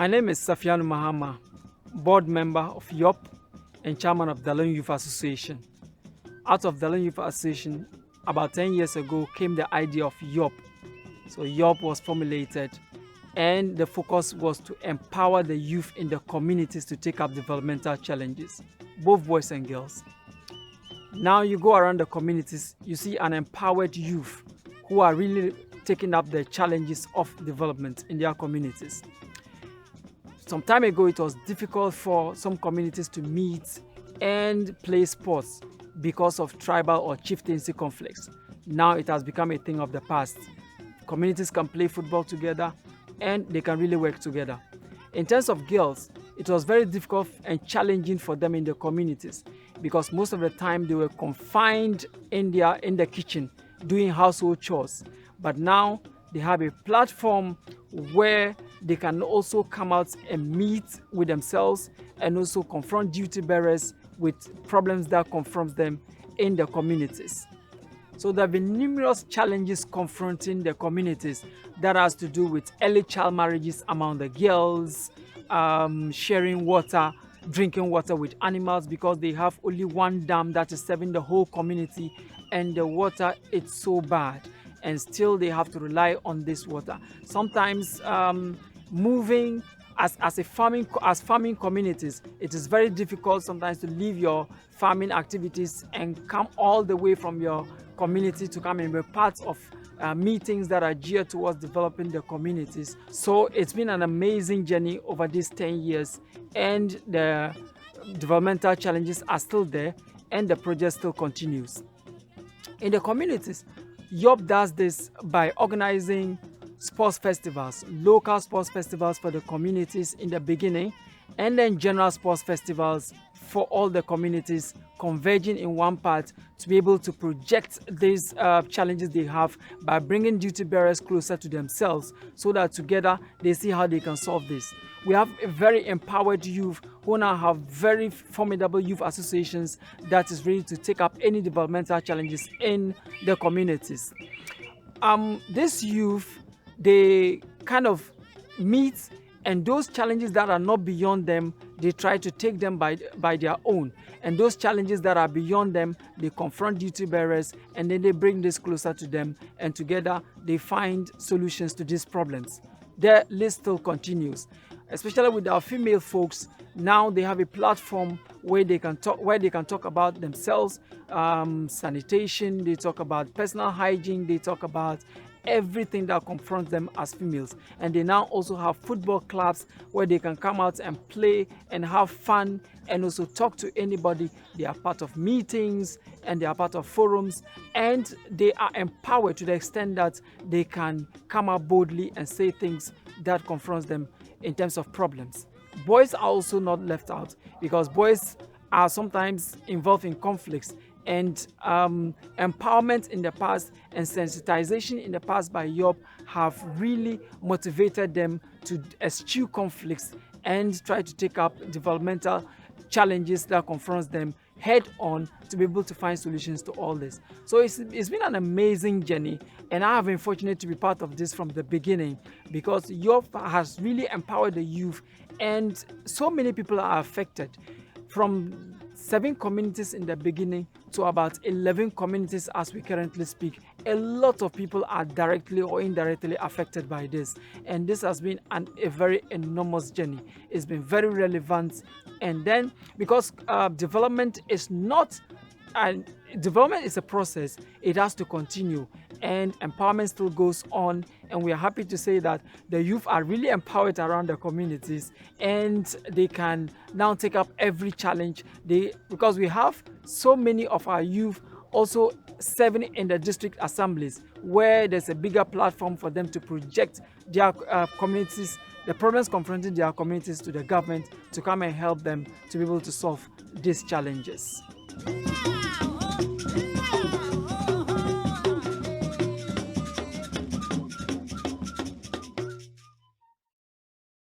My name is Safianu Mahama, board member of YOPP and chairman of Dalun Youth Association. Out of Dalun Youth Association, about 10 years ago came the idea of YOPP. So YOPP was formulated and the focus was to empower the youth in the communities to take up developmental challenges, both boys and girls. Now you go around the communities, you see an empowered youth who are really taking up the challenges of development in their communities. Some time ago, it was difficult for some communities to meet and play sports because of tribal or chieftaincy conflicts. Now it has become a thing of the past. Communities can play football together and they can really work together. In terms of girls, it was very difficult and challenging for them in the communities because most of the time they were confined in the kitchen doing household chores. But now they have a platform where they can also come out and meet with themselves and also confront duty bearers with problems that confront them in the communities. So there have been numerous challenges confronting the communities that has to do with early child marriages among the girls, sharing water, drinking water with animals because they have only one dam that is serving the whole community and the water is so bad and still they have to rely on this water. Sometimes moving as farming communities, it is very difficult sometimes to leave your farming activities and come all the way from your community to come and be part of meetings that are geared towards developing the communities. So it's been an amazing journey over these 10 years and the developmental challenges are still there and the project still continues. In the communities, YOPP does this by organizing sports festivals, local sports festivals for the communities in the beginning, and then general sports festivals for all the communities converging in one part to be able to project these challenges they have by bringing duty bearers closer to themselves so that together they see how they can solve this. We have a very empowered youth who now have very formidable youth associations that is ready to take up any developmental challenges in the communities. This youth, they kind of meet, and those challenges that are not beyond them, they try to take them by their own. And those challenges that are beyond them, they confront duty bearers and then they bring this closer to them, and together they find solutions to these problems. The list still continues, especially with our female folks. Now they have a platform where they can talk about themselves, sanitation, they talk about personal hygiene, they talk about everything that confronts them as females. And they now also have football clubs where they can come out and play and have fun and also talk to anybody. They are part of meetings and they are part of forums, and they are empowered to the extent that they can come out boldly and say things that confronts them in terms of problems. Boys are also not left out because boys are sometimes involved in conflicts, and empowerment in the past and sensitization in the past by YOPP have really motivated them to eschew conflicts and try to take up developmental challenges that confronts them head on to be able to find solutions to all this. So it's been an amazing journey, and I have been fortunate to be part of this from the beginning because YOPP has really empowered the youth, and so many people are affected. From 7 communities in the beginning to about 11 communities as we currently speak, a lot of people are directly or indirectly affected by this, and this has been a very enormous journey. It's been very relevant, and then because development is a process, it has to continue, and empowerment still goes on, and we are happy to say that the youth are really empowered around the communities, and they can now take up every challenge. Because we have so many of our youth also serving in the district assemblies where there's a bigger platform for them to project their communities, the problems confronting their communities, to the government to come and help them to be able to solve these challenges.